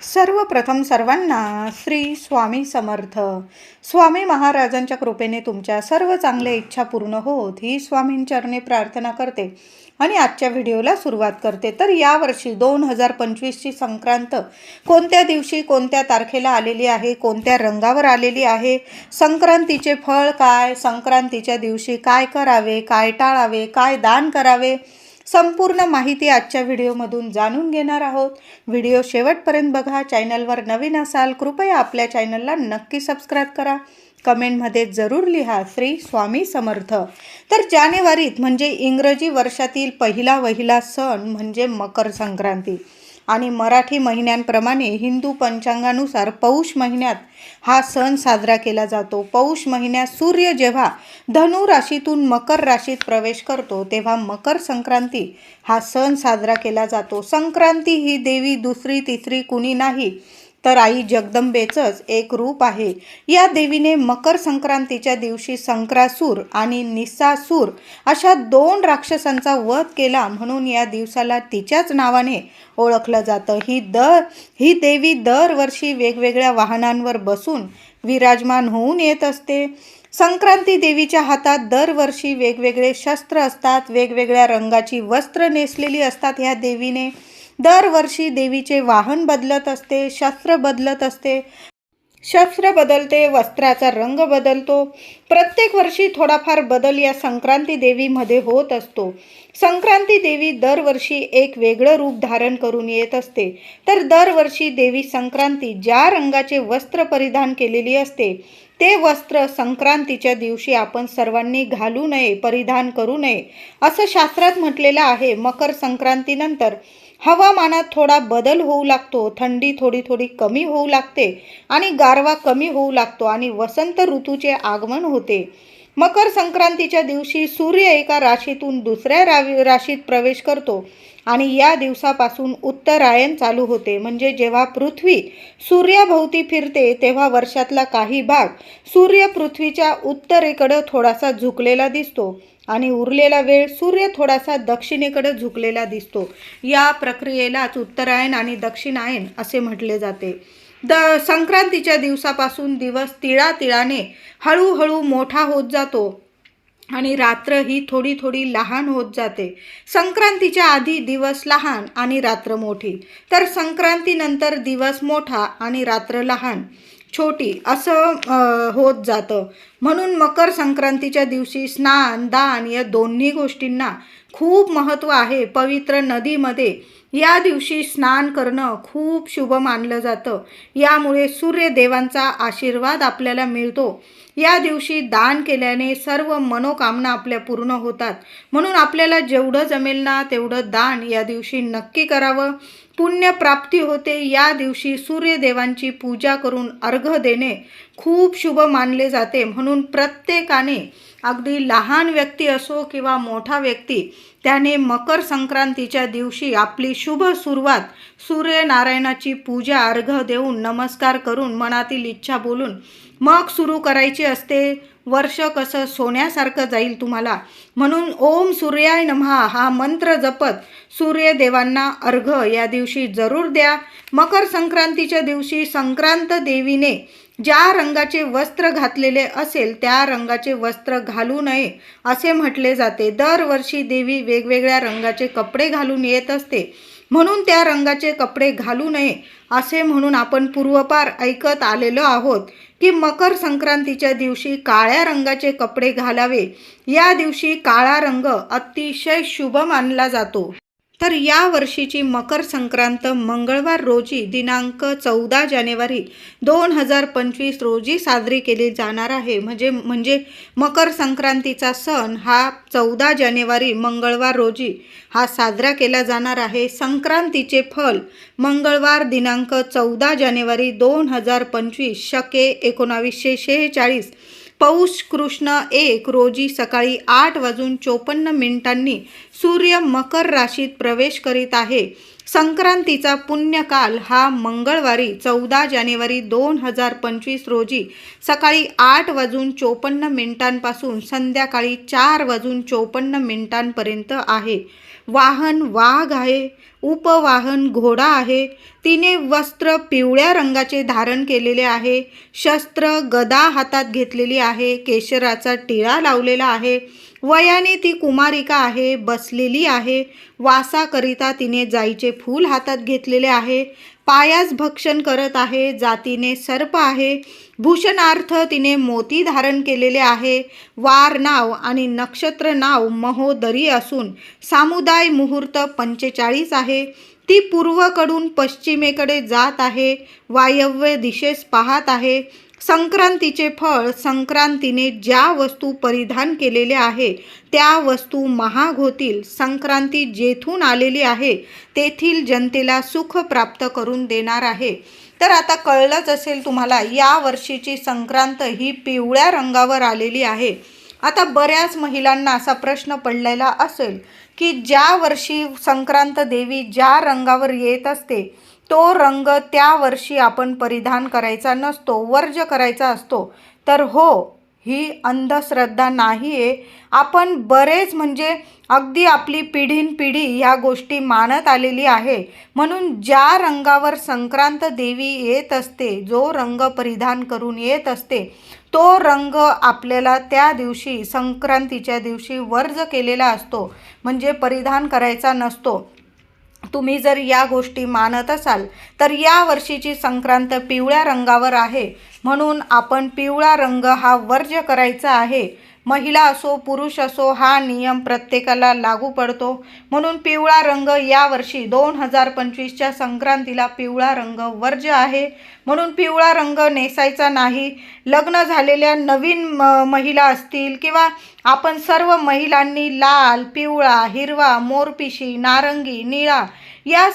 सर्वप्रथम सर्वांना श्री स्वामी समर्थ. स्वामी महाराजांच्या कृपेने तुमच्या सर्व चांगल्या इच्छा पूर्ण होत ही स्वामींचरणी प्रार्थना करते आणि आजच्या व्हिडिओला सुरुवात करते. तर यावर्षी 2025ची संक्रांत कोणत्या दिवशी कोणत्या तारखेला आलेली आहे, कोणत्या रंगावर आलेली आहे, संक्रांतीचे फळ काय, संक्रांतीच्या दिवशी काय करावे, काय टाळावे, काय दान करावे, संपूर्ण माहिती आजच्या व्हिडिओमधून जाणून घेणार आहोत. व्हिडिओ शेवटपर्यंत बघा. चॅनलवर नवीन असाल कृपया आपल्या चॅनलला नक्की सबस्क्राईब करा. कमेंटमध्ये जरूर लिहा श्री स्वामी समर्थ. तर जानेवारीत म्हणजे इंग्रजी वर्षातील पहिला सण म्हणजे मकर संक्रांती आणि मराठी महिन्यांप्रमाणे हिंदू पंचांगानुसार पौष महिन्यात हा सण साजरा केला जातो. पौष महिन्यात सूर्य जेव्हा धनु राशीतून मकर राशीत प्रवेश करतो तेव्हा मकर संक्रांती हा सण साजरा केला जातो. संक्रांती ही देवी दुसरी तिसरी कुणी नाही तर आई जगदंबेचंच एक रूप आहे. या देवीने मकर संक्रांतीच्या दिवशी संक्रासूर आणि निसासूर अशा 2 राक्षसांचा वध केला म्हणून या दिवसाला तिच्याच नावाने ओळखलं जातं. ही देवी दरवर्षी वेगवेगळ्या वाहनांवर बसून विराजमान होऊन येत असते. संक्रांती देवीच्या हातात दरवर्षी वेगवेगळे शस्त्र असतात, वेगवेगळ्या रंगाची वस्त्र नेसलेली असतात. ह्या देवीने दरवर्षी देवीचे वाहन बदलत असते, शस्त्र बदलत असते, शस्त्र बदलते, वस्त्राचा रंग बदलतो. प्रत्येक वर्षी थोडाफार बदल या संक्रांती देवीमध्ये होत असतो. संक्रांती देवी दरवर्षी एक वेगळं रूप धारण करून येत असते. तर दरवर्षी देवी संक्रांती ज्या रंगाचे वस्त्र परिधान केलेली असते ते वस्त्र संक्रांतीच्या दिवशी आपण सर्वांनी घालू नये, परिधान करू नये असं शास्त्रात म्हटलेलं आहे. मकर संक्रांतीनंतर हवामानात थोडा बदल होऊ लागतो, थंडी थोडी कमी होऊ लागते आणि गारवा कमी होऊ लागतो आणि वसंत ऋतूचे आगमन होते. मकर संक्रांतीच्या दिवशी सूर्य एका राशीतून दुसऱ्या राशीत प्रवेश करतो आणि या दिवसापासून उत्तरायण चालू होते. म्हणजे जेव्हा पृथ्वी सूर्याभोवती फिरते तेव्हा वर्षातला काही भाग सूर्य पृथ्वीच्या उत्तरेकडे थोडासा झुकलेला दिसतो आणि उरलेला वेळ सूर्य थोडासा दक्षिणेकडे झुकलेला दिसतो. या प्रक्रियेलाच उत्तरायण आणि दक्षिणायन असे म्हटले जाते. संक्रांतीच्या दिवसापासून दिवस तिळातिळाने हळूहळू मोठा होत जातो आणि रात्र ही थोडी लहान होत जाते. संक्रांतीच्या आधी दिवस लहान आणि रात्र मोठी, तर संक्रांतीनंतर दिवस मोठा आणि रात्र लहान छोटी असं होत जातं. म्हणून मकर संक्रांतीच्या दिवशी स्नान दान या दोन्ही गोष्टींना खूप महत्त्व आहे. पवित्र नदीमध्ये या दिवशी स्नान करणं खूप शुभ मानलं जातं. यामुळे सूर्यदेवांचा आशीर्वाद आपल्याला मिळतो. या दिवशी दान केल्याने सर्व मनोकामना आपल्या पूर्ण होतात. म्हणून आपल्याला जेवढं जमेल ना तेवढं दान या दिवशी नक्की करावं. पुण्यप्राप्ती होते. या दिवशी सूर्यदेवांची पूजा करून अर्घ्य देणे खूप शुभ मानले जाते. म्हणून प्रत्येकाने अगदी लहान व्यक्ती असो किंवा मोठा व्यक्ती त्याने मकर संक्रांतीच्या दिवशी आपली शुभ सुरुवात सूर्यनारायणाची पूजा अर्घ्य देऊन नमस्कार करून मनातील इच्छा बोलून मग सुरू करायची असते. वर्ष कसं सोन्यासारखं जाईल तुम्हाला. म्हणून ओम सूर्याय नमः हा मंत्र जपत सूर्यदेवांना अर्घ्य या दिवशी जरूर द्या. मकर संक्रांतीच्या दिवशी संक्रांत देवीने ज्या रंगाचे वस्त्र घातलेले असेल त्या रंगाचे वस्त्र घालू नये असे म्हटले जाते. दरवर्षी देवी वेगवेगळ्या रंगाचे कपडे घालून येत असते, म्हणून त्या रंगाचे कपडे घालू नये असे म्हणून आपण पूर्वपार ऐकत आलेलो आहोत की मकर संक्रांतीच्या दिवशी काळ्या रंगाचे कपडे घालावे. या दिवशी काळा रंग अतिशय शुभ मानला जातो. तर या वर्षीची मकर संक्रांत मंगळवार रोजी दिनांक 14 जानेवारी 2025 रोजी साजरी केली जाणार आहे. म्हणजे मकर संक्रांतीचा सण हा 14 जानेवारी मंगळवार रोजी हा साजरा केला जाणार आहे. संक्रांतीचे फल मंगळवार दिनांक 14 जानेवारी 2025 शके 1946 पौष कृष्ण 1 रोजी सकाळी 8:54 सूर्य मकर राशीत प्रवेश करीत आहे. संक्रांतीचा पुण्यकाल हा मंगळवारी 14 जानेवारी 2025 रोजी सकाळी 8:54 पासून संध्याकाळी 4:54 पर्यंत आहे. वाहन वाघ आहे, उपवाहन घोडा आहे. तिने वस्त्र पिवळ्या रंगाचे धारण केलेले आहे. शस्त्र गदा हातात घेतलेली आहे. केशराचा टिळा लावलेला आहे. वयाने ती कुमारिका आहे, बसलेली आहे. वासाकरिता तिने जाईचे फूल हातात घेतलेले आहे. पायास भक्षण करत आहे. जातीने सर्प आहे. भूषणार्थ तिने मोती धारण केलेले आहे. वार नाव आणि नक्षत्र नाव महोदरी असून सामुदाय मुहूर्त 45 आहे. ती पूर्वकडून पश्चिमेकडे जात आहे. वायव्य दिशेस पाहत आहे. संक्रांतीचे फळ, संक्रांतीने ज्या वस्तू परिधान केलेल्या आहे त्या वस्तू महाग होतील. संक्रांती जेथून आलेली आहे तेथील जनतेला सुख प्राप्त करून देणार आहे. तर आता कळलंच असेल तुम्हाला, या वर्षीची संक्रांत ही पिवळ्या रंगावर आलेली आहे. आता बऱ्याच महिलांना असा प्रश्न पडलेला असेल की ज्या वर्षी संक्रांत देवी ज्या रंगावर येत असते तो रंग त्या वर्षी आपण परिधान करायचा नसतो, वर्ज्य करायचा असतो. तर हो, ही अंधश्रद्धा नाही आहे. आपण बरेच म्हणजे अगदी आपली पिढीनपिढी ह्या गोष्टी मानत आलेली आहे. म्हणून ज्या रंगावर संक्रांत देवी येत असते, जो रंग परिधान करून येत असते, तो रंग आपल्याला त्या दिवशी संक्रांतीच्या दिवशी वर्ज्य केलेला असतो, म्हणजे परिधान करायचा नसतो. तुम्ही जर या गोष्टी मानत असाल तर या वर्षीची संक्रांत पिवळ्या रंगावर आहे, म्हणून आपण पिवळा रंग हा वर्ज्य करायचा आहे. महिला असो पुरुष असो हा नियम प्रत्येकाला लागू पडतो. म्हणून पिवळा रंग यावर्षी 2025च्या संक्रांतीला पिवळा रंग वर्ज्य आहे. म्हणून पिवळा रंग नेसायचा नाही. लग्न झालेल्या नवीन महिला असतील किंवा आपण सर्व महिलांनी लाल, पिवळा, हिरवा, मोरपिशी, नारंगी, निळा या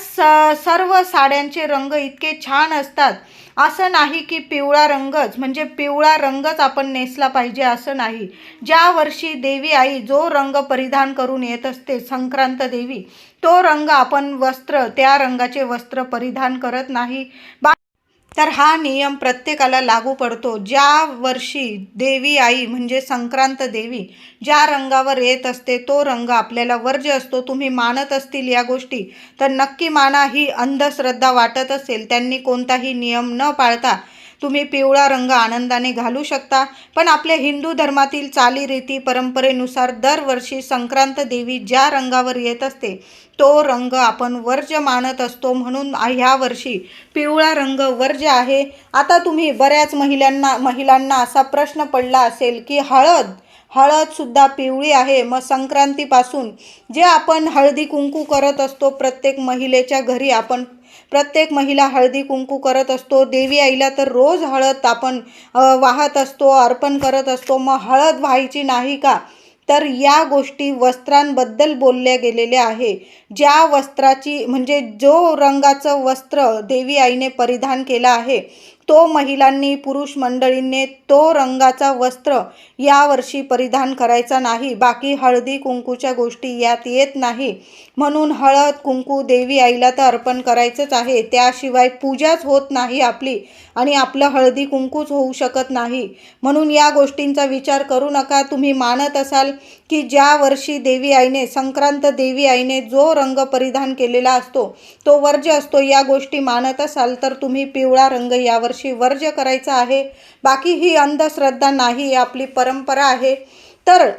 सर्व साड्यांचे रंग इतके छान असतात. असं नाही की पिवळा रंगच म्हणजे पिवळा रंगच आपण नेसला पाहिजे असं नाही. ज्या वर्षी देवी आई जो रंग परिधान करून येत असते संक्रांत देवी, तो रंग आपण त्या रंगाचे वस्त्र परिधान करत नाही. तर हा नियम प्रत्येकाला लागू पडतो. ज्या वर्षी देवी आई म्हणजे संक्रांत देवी ज्या रंगावर येत असते तो रंग आपल्याला वर्ज्य असतो. तुम्ही मानत असतील या गोष्टी तर नक्की माना. ही अंधश्रद्धा वाटत असेल त्यांनी कोणताही नियम न पाळता तुम्ही पिवळा रंग आनंदाने घालू शकता. पण आपल्या हिंदू धर्मातील चालीरीती परंपरेनुसार दरवर्षी संक्रांत देवी ज्या रंगावर येत असते तो रंग आपण वर्ज्य मानत असतो. म्हणून ह्या वर्षी पिवळा रंग वर्ज्य आहे. आता तुम्ही बऱ्याच महिलांना असा प्रश्न पडला असेल की हळदसुद्धा पिवळी आहे. मग संक्रांतीपासून जे आपण हळदी कुंकू करत असतो, प्रत्येक महिलेच्या घरी आपण प्रत्येक महिला हळदी कुंकू करत असतो. देवी आईला तर रोज हळद आपण वाहत असतो, अर्पण करत असतो. मग हळद व्हायची नाही का? तर या गोष्टी वस्त्रांबद्दल बोलल्या गेलेल्या आहे. ज्या वस्त्राची म्हणजे जो रंगाचं वस्त्र देवी आईने परिधान केला आहे तो महिलांनी पुरुष मंडळींनी तो रंगाचा वस्त्र यावर्षी परिधान करायचा नाही. बाकी हळदी कुंकूच्या गोष्टी यात येत नाही. म्हणून हळद कुंकू देवी आईला तर अर्पण करायचंच आहे. त्याशिवाय पूजाच होत नाही आपली आणि आपलं हळदी कुंकूच होऊ शकत नाही. म्हणून या गोष्टींचा विचार करू नका. तुम्ही मानत असाल की ज्या वर्षी देवी आईने संक्रांत देवी आईने जो रंग परिधान केलेला असतो तो वर्ज्य असतो, या गोष्टी मानत असाल तर तुम्ही पिवळा रंग यावर्षी वर्ज्य करायचा आहे. बाकी ही अंधश्रद्धा नाही, आपली परंपरा आहे. तर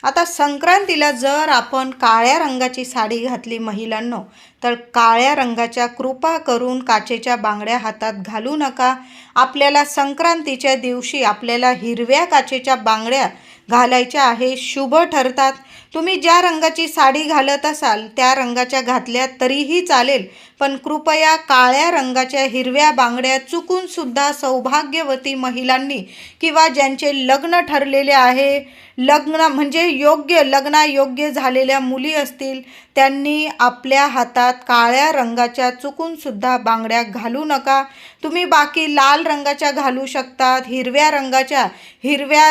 आता संक्रांतीला जर आपण काळ्या रंगाची साडी घातली महिलांनो, तर काळ्या रंगाच्या कृपा करून काचेच्या बांगड्या हातात घालू नका. आपल्याला संक्रांतीच्या दिवशी आपल्याला हिरव्या काचेच्या बांगड्या घालायच्या आहे, शुभ ठरतात. तुम्ही ज्या रंगाची साडी घालत असाल त्या रंगाच्या घातल्या तरीही चालेल, पण कृपया काळ्या रंगाच्या हिरव्या बांगड्या चुकूनसुद्धा सौभाग्यवती महिलांनी किंवा ज्यांचे लग्न ठरलेले आहे, लग्नायोग्य झालेल्या मुली असतील त्यांनी आपल्या हातात काळ्या रंगाच्या चुकूनसुद्धा बांगड्या घालू नका. तुम्ही बाकी लाल रंगाच्या घालू शकतात, हिरव्या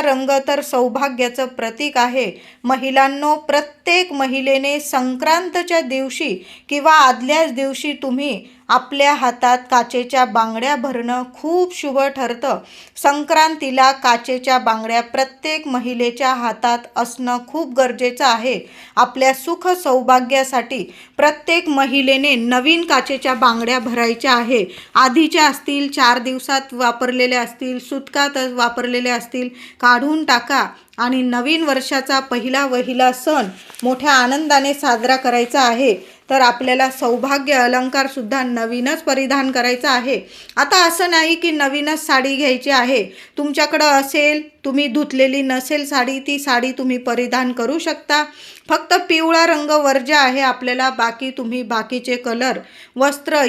रंग तर सौभाग्याचं प्रतीक आहे. महिलांनो, प्रत्येक महिलेने संक्रांतच्या दिवशी किंवा आदल्याच दिवशी तुम्ही आपल्या हातात काचेच्या बांगड्या भरणं खूप शुभ ठरतं. संक्रांतीला काचेच्या बांगड्या प्रत्येक महिलेच्या हातात असणं खूप गरजेचं आहे. आपल्या सुख सौभाग्यासाठी प्रत्येक महिलेने नवीन काचेच्या बांगड्या भरायच्या आहे. आधीच्या असतील, 4 दिवसात वापरलेल्या असतील, सुतकात वापरलेल्या असतील, काढून टाका आणि नवीन वर्षाचा पहिला सण मोठ्या आनंदाने साजरा करायचा आहे. तर आपल्याला सौभाग्य अलंकारसुद्धा नवीनच परिधान करायचा आहे. आता असं नाही की नवीनच साडी घ्यायची आहे. तुमच्याकडं असेल, तुम्ही धुतलेली नसेल साडी, ती साडी तुम्ही परिधान करू शकता. फक्त पिवळा रंग वर्ज्य आहे आपल्याला. बाकी तुम्ही बाकीचे कलर वस्त्र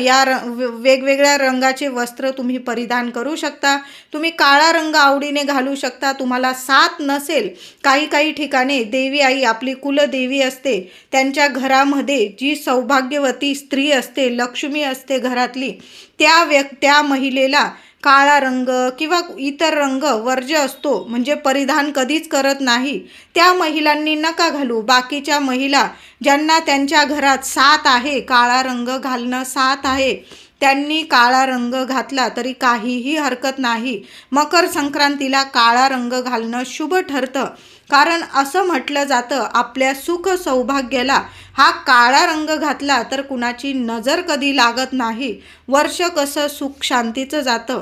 वेगवेगळ्या रंगाचे वस्त्र तुम्ही परिधान करू शकता. तुम्ही काळा रंग आवडीने घालू शकता. तुम्हाला साथ नसेल, काही ठिकाणी देवी आई आपली कुलदेवी असते, त्यांच्या घरामध्ये जी सौभाग्यवती स्त्री असते, लक्ष्मी असते घरातली, त्या महिलेला काळा रंग किंवा इतर रंग वर्ज्य असतो, म्हणजे परिधान कधीच करत नाही. त्या महिलांनी नका घालू. बाकीच्या महिला ज्यांना त्यांच्या घरात साथ आहे, काळा रंग घालणं साथ आहे, त्यांनी काळा रंग घातला तरी काहीही हरकत नाही. मकर संक्रांतीला काळा रंग घालणं शुभ ठरतं. कारण असं म्हटलं जातं, आपल्या सुख सौभाग्याला हा काळा रंग घातला तर कुणाची नजर कधी लागत नाही. वर्ष कसं सुख शांतीचं जातं,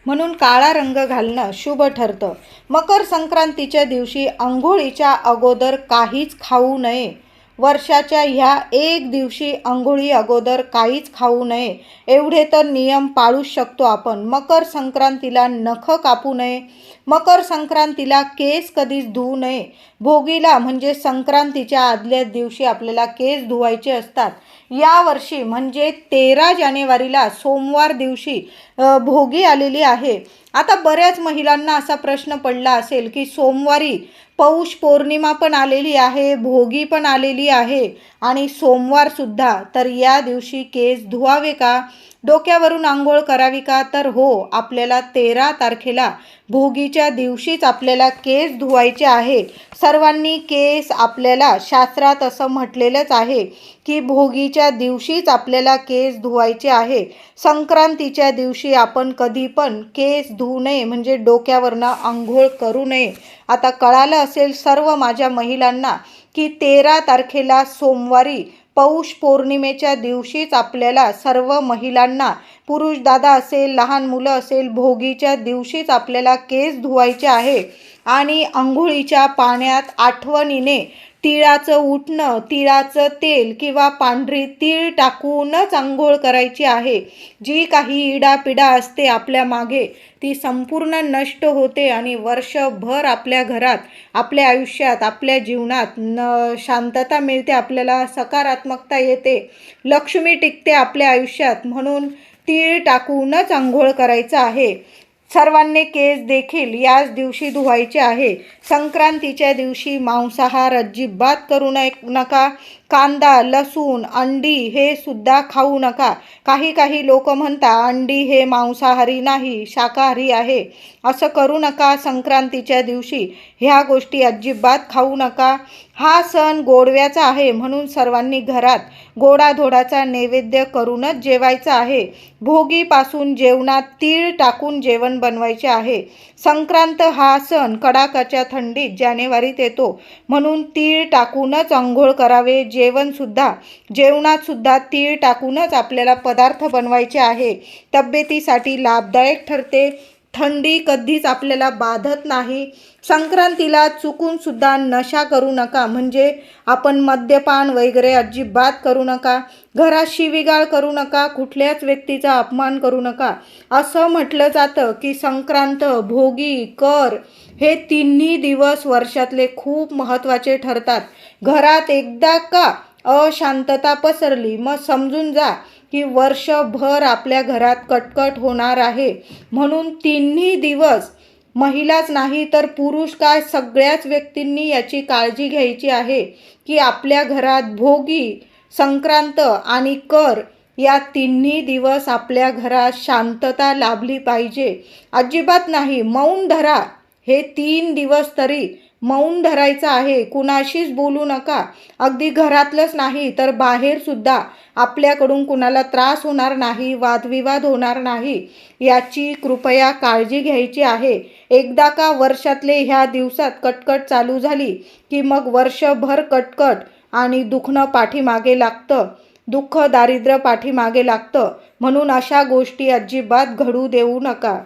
म्हणून काळा रंग घालणं शुभ ठरतं. मकर संक्रांतीच्या दिवशी अंघोळीच्या अगोदर काहीच खाऊ नये. वर्षाच्या ह्या एक दिवशी अंघोळी अगोदर काहीच खाऊ नये, एवढे तर नियम पाळूच शकतो आपण. मकर संक्रांतीला नख कापू नये. मकर संक्रांतीला केस कधीच धुवू नये. भोगीला म्हणजे संक्रांतीच्या आदल्या दिवशी आपल्याला केस धुवायचे असतात. यावर्षी म्हणजे 13 जानेवारीला सोमवार दिवशी भोगी आलेली आहे. आता बऱ्याच महिलांना असा प्रश्न पडला असेल की सोमवारी पौष पौर्णिमा पण आलेली आहे, भोगी पण आलेली आहे आणि सोमवारसुद्धा, तर या दिवशी केस धुवावे का? डोक्यावरून आंघोळ करावी का? तर हो, आपल्याला 13 तारखेला भोगीच्या दिवशीच आपल्याला केस धुवायचे आहे. सर्वांनी केस, आपल्याला शास्त्रात असं म्हटलेलंच आहे की भोगीच्या दिवशीच आपल्याला केस धुवायचे आहे. संक्रांतीच्या दिवशी आपण कधी पण केस धुवू नये, म्हणजे डोक्यावरनं आंघोळ करू नये. आता कळालं असेल सर्व माझ्या महिलांना की 13 तारखेला सोमवारी पौष पौर्णिमेच्या दिवशीच आपल्याला सर्व महिलांना, पुरुष दादा असेल, लहान मुलं असेल, भोगीच्या दिवशीच आपल्याला केस धुवायचे आहे. आणि अंघोळीच्या पाण्यात आठवणीने तिळाचं उटणं, तिळाचं तेल किंवा पांढरी तीळ टाकूनच आंघोळ करायची आहे. जी काही इडापिडा असते आपल्या मागे ती संपूर्ण नष्ट होते आणि वर्षभर आपल्या घरात, आपल्या आयुष्यात, आपल्या जीवनात शांतता मिळते. आपल्याला सकारात्मकता येते, लक्ष्मी टिकते आपल्या आयुष्यात. म्हणून तीळ टाकूनच आंघोळ करायचं आहे. सर्वांनी केस देखील याच दिवशी धुवायचे आहे. संक्रांतीच्या दिवशी मांसाहार अजिबात करू नका. कांदा, लसूण, अंडी हे सुद्धा खाऊ नका. काही लोक म्हणतात अंडी हे मांसाहारी नाही, शाकाहारी आहे. असं करू नका. संक्रांतीच्या दिवशी ह्या गोष्टी अजिबात खाऊ नका. हा सण गोडव्याचा आहे, म्हणून सर्वांनी घरात गोडाधोडाचा नैवेद्य करूनच जेवायचं आहे. भोगीपासून जेवणात तीळ टाकून जेवण बनवायचे आहे. संक्रांत हा सण कडाक्याच्या थंडीत जानेवारीत येतो, म्हणून तीळ टाकूनच अंघोळ करावे. जेवणात सुद्धा तीळ टाकूनच आपल्याला पदार्थ बनवायचे आहे. तब्येतीसाठी लाभदायक ठरते. थंडी कधीच आपल्याला बाधत नाही. संक्रांतीला चुकून सुद्धा नशा करू नका, म्हणजे आपण मद्यपान वगैरे अजिबात करू नका. घरात शिवीगाळ करू नका. कुठल्याच व्यक्तीचा अपमान करू नका. असं म्हटलं जातं की संक्रांत, भोगी, कर हे तिन्ही दिवस वर्षातले खूप महत्त्वाचे ठरतात. घरात एकदा का अशांतता पसरली, मग समजून जा की वर्षभर आपल्या घरात कटकट होणार आहे. म्हणून तिन्ही दिवस महिलाच नाही तर पुरुष काय, सगळ्याच व्यक्तींनी याची काळजी घ्यायची आहे की आपल्या घरात भोगी, संक्रांत आणि कर या तिन्ही दिवस आपल्या घरात शांतता लाभली पाहिजे. अजिबात नाही, मौन धरा. हे 3 दिवस तरी मौन धरायचं आहे, कुणाशीच बोलू नका. अगदी घरातलंच नाही तर बाहेरसुद्धा आपल्याकडून कुणाला त्रास होणार नाही, वादविवाद होणार नाही, याची कृपया काळजी घ्यायची आहे. एकदा का वर्षातले ह्या दिवसात कटकट चालू झाली की मग वर्षभर कटकट आणि दुखणं पाठीमागे लागतं, दुःख दारिद्र्य पाठीमागे लागतं. म्हणून अशा गोष्टी अजिबात घडू देऊ नका.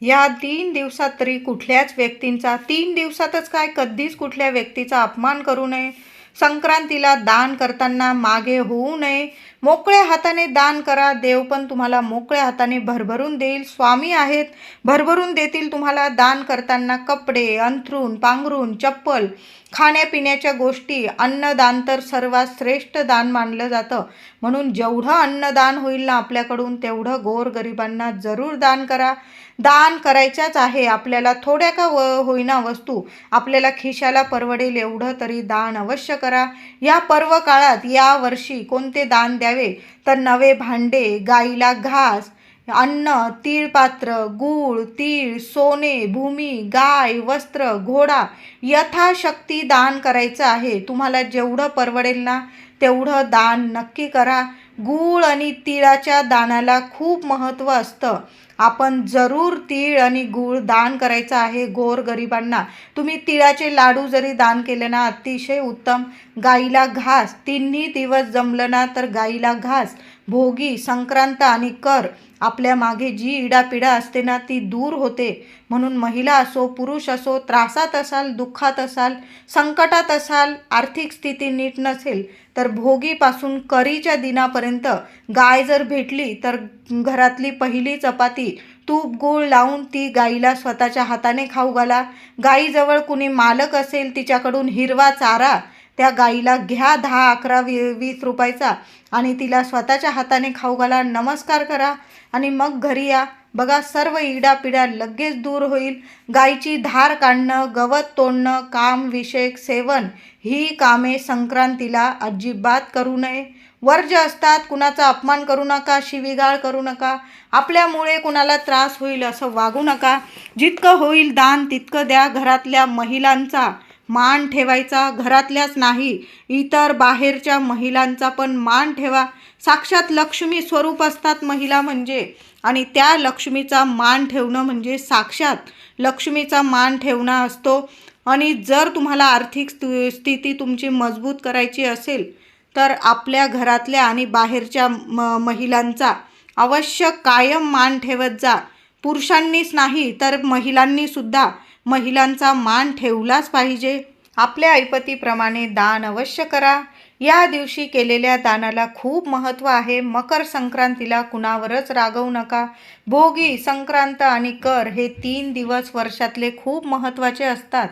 या 3 दिवसात तरी कुठल्याच व्यक्तींचा, 3 दिवसातच काय, कधीच कुठल्या व्यक्तीचा अपमान करू नये. संक्रांतीला दान करताना मागे होऊ नये. मोकळ्या हाताने दान करा, देव पण तुम्हाला मोकळ्या हाताने भरभरून देईल. स्वामी आहेत, भरभरून देतील तुम्हाला. दान करताना कपडे, अंथरूण, पांघरूण, चप्पल, खाण्यापिण्याच्या गोष्टी, अन्नदान तर सर्वात श्रेष्ठ दान मानलं जातं. म्हणून जेवढं अन्नदान होईल ना आपल्याकडून तेवढं गोरगरिबांना जरूर दान करा. दान करायच्याच आहे आपल्याला, थोड्या का होईना वस्तू, आपल्याला खिशाला परवडेल एवढं तरी दान अवश्य करा. या पर्व काळात या वर्षी कोणते दान द्यावे तर नवे भांडे, गाईला घास, अन्न, तीळपात्र, गूळ, तीळ, सोने, भूमी, गाय, वस्त्र, घोडा यथाशक्ती दान करायचं आहे. तुम्हाला जेवढं परवडेल ना तेवढं दान नक्की करा. गूळ आणि तिळाच्या दानाला खूप महत्त्व असतं. आपण जरूर तीळ आणि गूळ दान करायचं आहे गोरगरिबांना. तुम्ही तिळाचे लाडू जरी दान केले ना अतिशय उत्तम. गाईला घास, 3 दिवस जमलं ना तर गाईला घास, भोगी, संक्रांत आणि कर, आपल्या मागे जी इडापिडा असते ना ती दूर होते. म्हणून महिला असो पुरुष असो, त्रासात असाल, दुःखात असाल, संकटात असाल, आर्थिक स्थिती नीट नसेल तर भोगीपासून करीच्या दिनापर्यंत गाय जर भेटली तर घरातली पहिली चपाती तूप गूळ लावून ती गाईला स्वतःच्या हाताने खाऊ घाला. गाईजवळ कुणी मालक असेल तिच्याकडून हिरवा चारा त्या गाईला घ्या, 10, 11, 20 रुपयाचा, आणि तिला स्वतःच्या हाताने खाऊ घाला. नमस्कार करा आणि मग घरी या. बघा सर्व इडापिडा लगेच दूर होईल. गाईची धार काढणं, गवत तोडणं, कामविषयक सेवन ही कामे संक्रांतीला अजिबात करू नये. वर्ज्य असतात. कुणाचा अपमान करू नका, शिवीगाळ करू नका, आपल्यामुळे कुणाला त्रास होईल असं वागू नका. जितकं होईल दान तितकं द्या. घरातल्या महिलांचा मान ठेवायचा, घरातल्याच नाही इतर बाहेरच्या महिलांचा पण मान ठेवा. साक्षात लक्ष्मी स्वरूप असतात महिला म्हणजे, आणि त्या लक्ष्मीचा मान ठेवणं म्हणजे साक्षात लक्ष्मीचा मान ठेवणं असतो. आणि जर तुम्हाला आर्थिक स्थिती तुमची मजबूत करायची असेल तर आपल्या घरातल्या आणि बाहेरच्या महिलांचा अवश्य कायम मान ठेवत जा. पुरुषांनीच नाही तर महिलांनीसुद्धा महिलांचा मान ठेवलाच पाहिजे. आपल्या ऐपतीप्रमाणे दान अवश्य करा. या दिवशी केलेल्या दानाला खूप महत्त्व आहे. मकर संक्रांतीला कुणावरच रागवू नका. भोगी, संक्रांत आणि कर हे 3 दिवस वर्षातले खूप महत्त्वाचे असतात.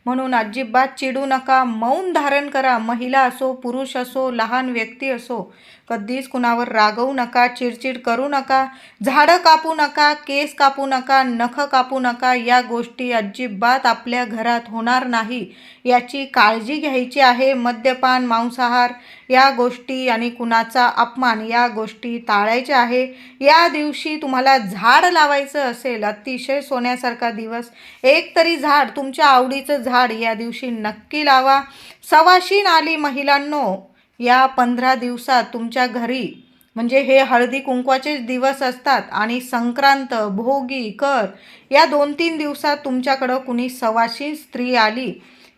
म्हणून अजिबात चिडू नका. मौन धारण करा. महिला असो, पुरुष असो, लहान व्यक्ती असो, कधीच कुणावर रागवू नका, चिडचिड करू नका. झाडं कापू नका, केस कापू नका, नख कापू नका. या गोष्टी अजिबात आपल्या घरात होणार नाही याची काळजी घ्यायची आहे. मद्यपान, मांसाहार या गोष्टी आणि कुणाचा अपमान या गोष्टी टाळायच्या आहे. या दिवशी तुम्हाला झाड लावायचं असेल, अतिशय सोन्यासारखा दिवस, एक तरी झाड, तुमच्या आवडीचं झाड या दिवशी नक्की लावा. सवाशीण आली महिलांनो, या 15 दिवसात तुमच्या घरी, म्हणजे हे हळदी कुंकवाचेच दिवस असतात, आणि संक्रांत, भोगी, कर या 2-3 दिवसात तुमच्याकडं कुणी सवाशीण स्त्री आली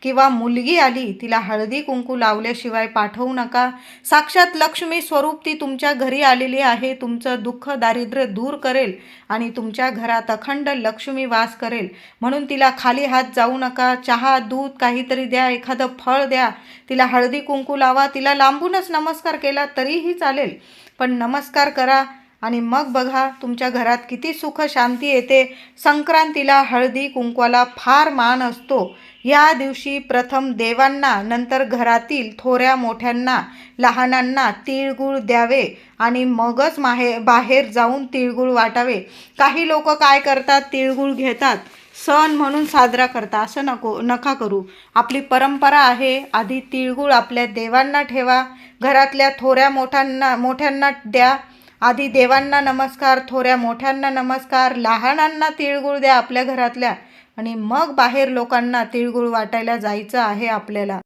किंवा मुलगी आली, तिला हळदी कुंकू लावल्याशिवाय पाठवू नका. साक्षात लक्ष्मी स्वरूप ती तुमच्या घरी आलेली आहे. तुमचं दुःख दारिद्र्य दूर करेल आणि तुमच्या घरात अखंड लक्ष्मी वास करेल. म्हणून तिला खाली हात जाऊ नका. चहा, दूध काहीतरी द्या, एखादं फळ द्या, तिला हळदी कुंकू लावा. तिला लांबूनच नमस्कार केला तरीही चालेल, पण नमस्कार करा आणि मग बघा तुमच्या घरात किती सुख शांती येते. संक्रांतीला हळदी कुंकवाला फार मान असतो. या दिवशी प्रथम देवांना, नंतर घरातील थोऱ्या मोठ्यांना, लहानांना तिळगुळ द्यावे आणि मगच बाहेर जाऊन तिळगुळ वाटावे. काही लोक काय करतात, तिळगुळ घेतात, सण म्हणून साजरा करता, असं नका करू. आपली परंपरा आहे. आधी तिळगुळ आपल्या देवांना ठेवा, घरातल्या थोऱ्या मोठ्यांना द्या. आधी देवांना नमस्कार, थोऱ्या मोठ्यांना नमस्कार, लहानांना तिळगुळ द्या आपल्या घरातल्या, आणि मग बाहेर लोकांना तिळगुळ वाटायला जायचं आहे आपल्याला.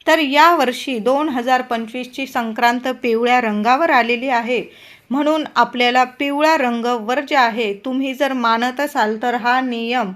तर यावर्षी 2025ची संक्रांत पिवळ्या रंगावर आलेली आहे, म्हणून आपल्याला पिवळा रंग वर्ज्य आहे. तुम्ही जर मानत असाल तर हा नियम,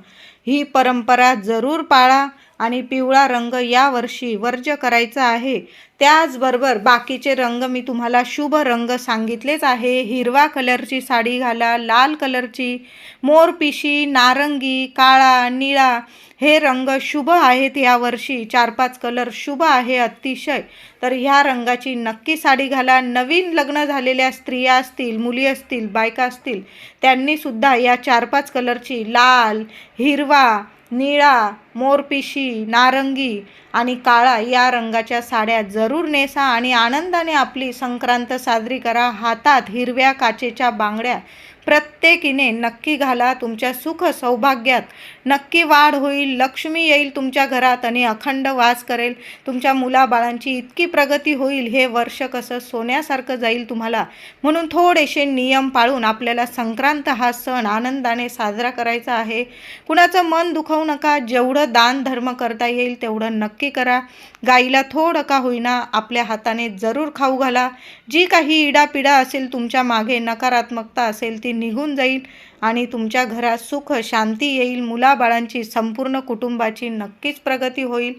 ही परंपरा जरूर पाळा आणि पिवळा रंग यावर्षी वर्ज्य करायचा आहे. त्याचबरोबर बाकीचे रंग मी तुम्हाला शुभ रंग सांगितलेच आहे. हिरवा कलरची साडी घाला, लाल कलरची, मोरपिशी, नारंगी, काळा, निळा हे रंग शुभ आहेत यावर्षी. 4-5 कलर शुभ आहे अतिशय. तर ह्या रंगाची नक्की साडी घाला. नवीन लग्न झालेल्या स्त्रिया असतील, मुली असतील, बायका असतील, त्यांनीसुद्धा या 4-5 कलरची लाल, हिरवा, निळा, मोरपिशी, नारंगी आणि काळा या रंगाच्या साड्या जरूर नेसा आणि आनंदाने आपली संक्रांत साजरी करा. हातात हिरव्या काचेच्या बांगड्या प्रत्येकीने नक्की घाला. तुमच्या सुख सौभाग्यात नक्की वाढ होईल. लक्ष्मी येईल तुमच्या घरात आणि अखंड वास करेल. तुमच्या मुलाबाळांची इतकी प्रगती होईल. हे वर्ष कसं सोन्यासारखं जाईल तुम्हाला. म्हणून थोडेसे नियम पाळून आपल्याला संक्रांत हा सण आनंदाने साजरा करायचा आहे. कुणाचं मन दुखवू नका. जेवढं दान धर्म करता येईल तेवढं नक्की करा. गाईला थोडं का होईना आपल्या हाताने जरूर खाऊ घाला. जी काही इडापिडा असेल, तुमच्या मागे नकारात्मकता असेल, ती निघून जाईल आणि तुमच्या घरात सुख शांती येईल. मुलाबाळांची, संपूर्ण कुटुंबाची नक्कीच प्रगती होईल.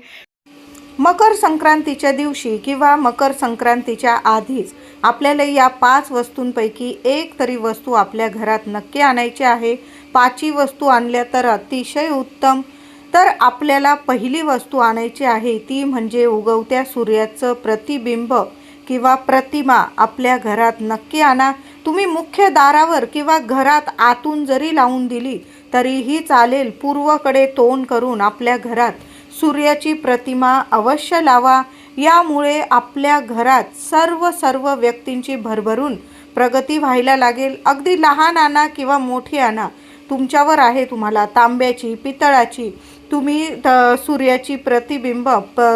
मकर संक्रांतीच्या दिवशी किंवा मकर संक्रांतीच्या आधीच आपल्याला या 5 वस्तूंपैकी एक तरी वस्तू आपल्या घरात नक्की आणायची आहे. 5ही वस्तू आणल्या तर अतिशय उत्तम. तर आपल्याला पहिली वस्तू आणायची आहे ती म्हणजे उगवत्या सूर्याचं प्रतिबिंब किंवा प्रतिमा आपल्या घरात नक्की आणा. तुम्ही मुख्य दारावर किंवा घरात आतून जरी लावून दिली तरीही चालेल. पूर्वेकडे तोंड करून आपल्या घरात सूर्याची प्रतिमा अवश्य लावा. यामुळे आपल्या घरात सर्व व्यक्तींची भरभरून प्रगती व्हायला लागेल. अगदी लहान आणा किंवा मोठी आणा, तुमच्यावर आहे. तुम्हाला तांब्याची, पितळाची, तुम्ही सूर्याची प्रतिबिंब,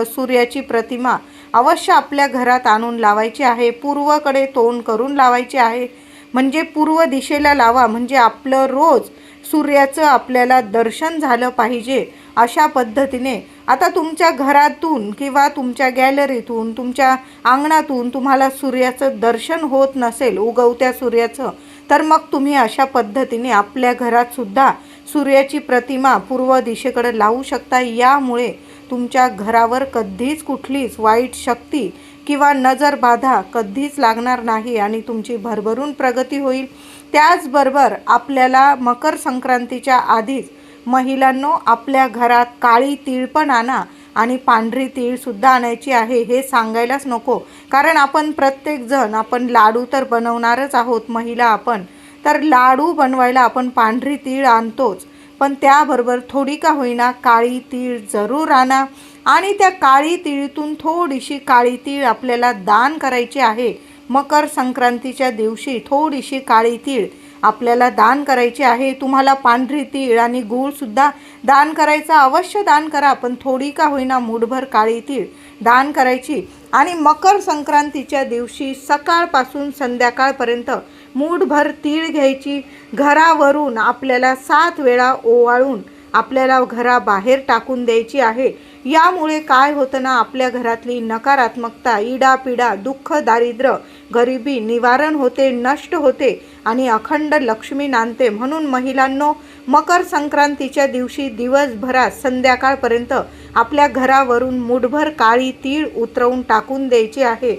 सूर्याची प्रतिमा अवश्य आपल्या घरात आणून लावायची आहे. पूर्वेकडे तोंड करून लावायची आहे. म्हणजे पूर्व दिशेला लावा, म्हणजे आपलं रोज सूर्याचं आपल्याला दर्शन झालं पाहिजे. अशा पद्धतीने आता तुमच्या घरातून किंवा तुमच्या गॅलरीतून, तुमच्या अंगणातून तुम्हाला सूर्याचं दर्शन होत नसेल, उगवत्या सूर्याचं, तर मग तुम्ही अशा पद्धतीने आपल्या घरात सुद्धा सूर्याची प्रतिमा पूर्व दिशेकडे लावू शकता. यामुळे तुमच्या घरावर कधीच कुठलीच वाईट शक्ती किंवा नजरबाधा कधीच लागणार नाही आणि तुमची भरभरून प्रगती होईल. त्याचबरोबर आपल्याला मकर संक्रांतीच्या आधीच महिलांनो आपल्या घरात काळी तीळ पण आणा आणि पांढरी तीळसुद्धा आणायची आहे. हे सांगायलाच नको, कारण आपण प्रत्येकजण आपण लाडू तर बनवणारच आहोत. महिला आपण तर लाडू बनवायला आपण पांढरी तीळ आणतोच, पण त्याबरोबर थोडी का होईना काळी तीळ जरूर आणा आणि त्या काळी तीळीतून थोडीशी काळी तीळ आपल्याला दान करायची आहे. मकर संक्रांतीच्या दिवशी थोडीशी काळी तीळ आपल्याला दान करायची आहे. तुम्हाला पांढरी तीळ आणि गूळसुद्धा दान करायचा, अवश्य दान करा, पण थोडी का होईना मूठभर काळी तीळ दान करायची. आणि मकर संक्रांतीच्या दिवशी सकाळपासून संध्याकाळपर्यंत मूठभर तीळ घ्यायची. घरावरून आपल्याला 7 वेळा ओवाळून आपल्याला घराबाहेर टाकून द्यायची आहे. यामुळे काय होतं ना, आपल्या घरातली नकारात्मकता, इडापिडा, दुःख, दारिद्र्य, गरिबी निवारण होते, नष्ट होते आणि अखंड लक्ष्मी नांदते. म्हणून महिलांनो मकर संक्रांतीच्या दिवशी दिवसभरात संध्याकाळपर्यंत आपल्या घरावरून मूठभर काळी तीळ उतरवून टाकून द्यायची आहे.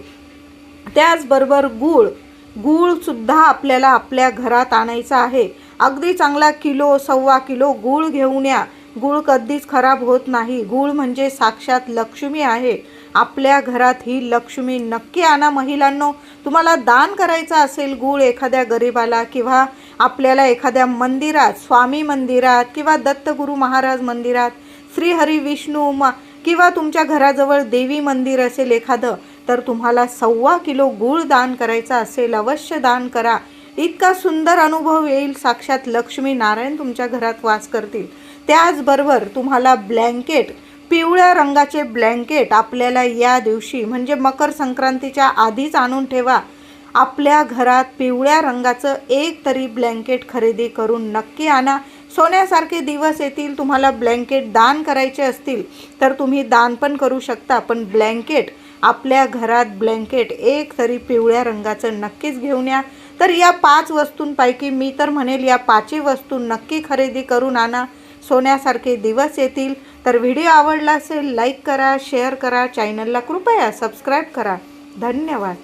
त्याचबरोबर गूळसुद्धा आपल्याला आपल्या घरात आणायचा आहे. अगदी चांगला किलो, 1.25 किलो गूळ घेऊन या. गूळ कधीच खराब होत नाही. गूळ म्हणजे साक्षात लक्ष्मी आहे. आपल्या घरात ही लक्ष्मी नक्की आणा महिलांनो. तुम्हाला दान करायचं असेल गूळ एखाद्या गरिबाला किंवा आपल्याला एखाद्या मंदिरात, स्वामी मंदिरात किंवा दत्तगुरू महाराज मंदिरात, श्रीहरी विष्णू किंवा तुमच्या घराजवळ देवी मंदिर असेल एखादं, तर तुम्हाला 1.25 किलो गूळ दान करायचा असेल, अवश्य दान करा. इतका सुंदर अनुभव येईल. साक्षात लक्ष्मी नारायण तुमच्या घरात वास करतील. त्याचबरोबर तुम्हाला ब्लँकेट, पिवळ्या रंगाचे ब्लँकेट आपल्याला या दिवशी म्हणजे मकर संक्रांतीच्या आधीच आणून ठेवा. आपल्या घरात पिवळ्या रंगाचं एक तरी ब्लँकेट खरेदी करून नक्की आणा. सोन्यासारखे दिवस येतील. तुम्हाला ब्लँकेट दान करायचे असतील तर तुम्ही दान पण करू शकता. पण ब्लँकेट, आपल्या घरात ब्लँकेट एक तरी पिवळ्या रंगाचं नक्कीच घेऊन या. तर या 5 वस्तूंपैकी मी तर म्हणेल या 5ही वस्तू नक्की खरेदी करून आणा. सोन्यासारखे दिवस येतील. तर व्हिडिओ आवडला असेल लाईक करा, शेअर करा, चॅनलला कृपया सबस्क्राईब करा. धन्यवाद.